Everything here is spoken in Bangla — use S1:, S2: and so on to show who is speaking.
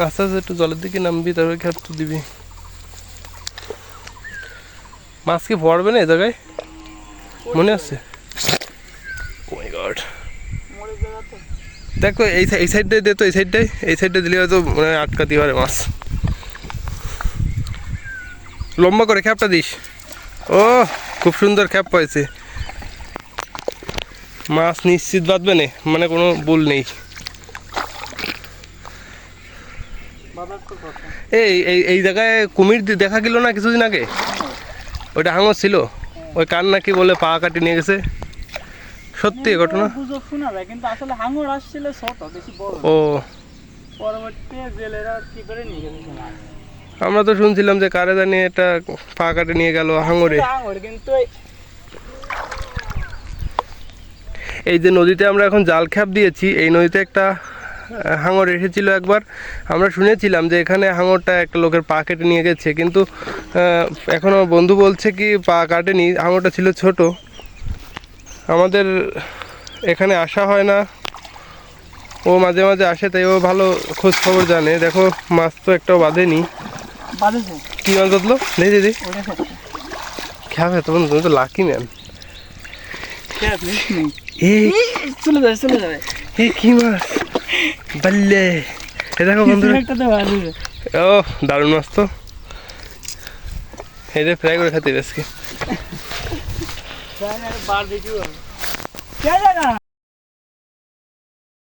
S1: আস্তে আস্তে একটু জলের দিকে নামবি, তারপরে খ্যাপ তো দিবি। মাছ কি পড়বে না এ জায়গায়, মনে আছে? ও মাই গড, দেখো এই সাইডটাই দে তো, এই সাইডটাই দিলে হয়তো মানে আটকাতে পারে মাছ। লম্বা করে খ্যাপটা দিস। ও খুব সুন্দর খ্যাপ পাইছে, মাছ নিশ্চিত বাঁধবে না, মানে কোনো ভুল নেই। এই এই এই জায়গায় কুমির দেখা গেল না কিছুদিন আগে, ওইটা হাঙর ছিল, ওই কার নাকি বলে পা কাটি নিয়ে গেছে, সত্যি ঘটনা?
S2: গুজব শোনা যায়, কিন্তু আসলে হাঙর আসছিল ছোট, বেশি বড়। ও পরবর্তীতে জেলেরা কি করে নিয়ে গেছে মাছ।
S1: আমরা তো শুনছিলাম যে কারে জানি এটা পা কাটে নিয়ে গেল হাঙরে।
S2: কিন্তু
S1: এই যে নদীতে আমরা এখন জাল খ্যাপ দিয়েছি, এই নদীতে একটা হাঙর এসেছিল একবার। আমরা শুনেছিলাম যে এখানে হাঙরটা একটা লোকের পা কেটে নিয়ে গেছে, কিন্তু এখন আমার বন্ধু বলছে কি পা কাটেনি, হাঙরটা ছিল ছোট। আমাদের এখানে আসা হয় না, ও মাঝে মাঝে আসে, তাই ও ভালো খোঁজ খবর জানে। দেখো মাছ তো একটাও বাঁধেনি। কি মাছ বাঁধলো? নেই দিদি খ্যাপ, তুমি তো লাকি ম্যান।
S2: চলে যাবে চলে যাবে।
S1: এই কি মাছ বাল্লে, এ দেখো বন্ধুরা, ও দারুণ মাছ তো, এই যে ফ্রাই করে খেতে আজকে।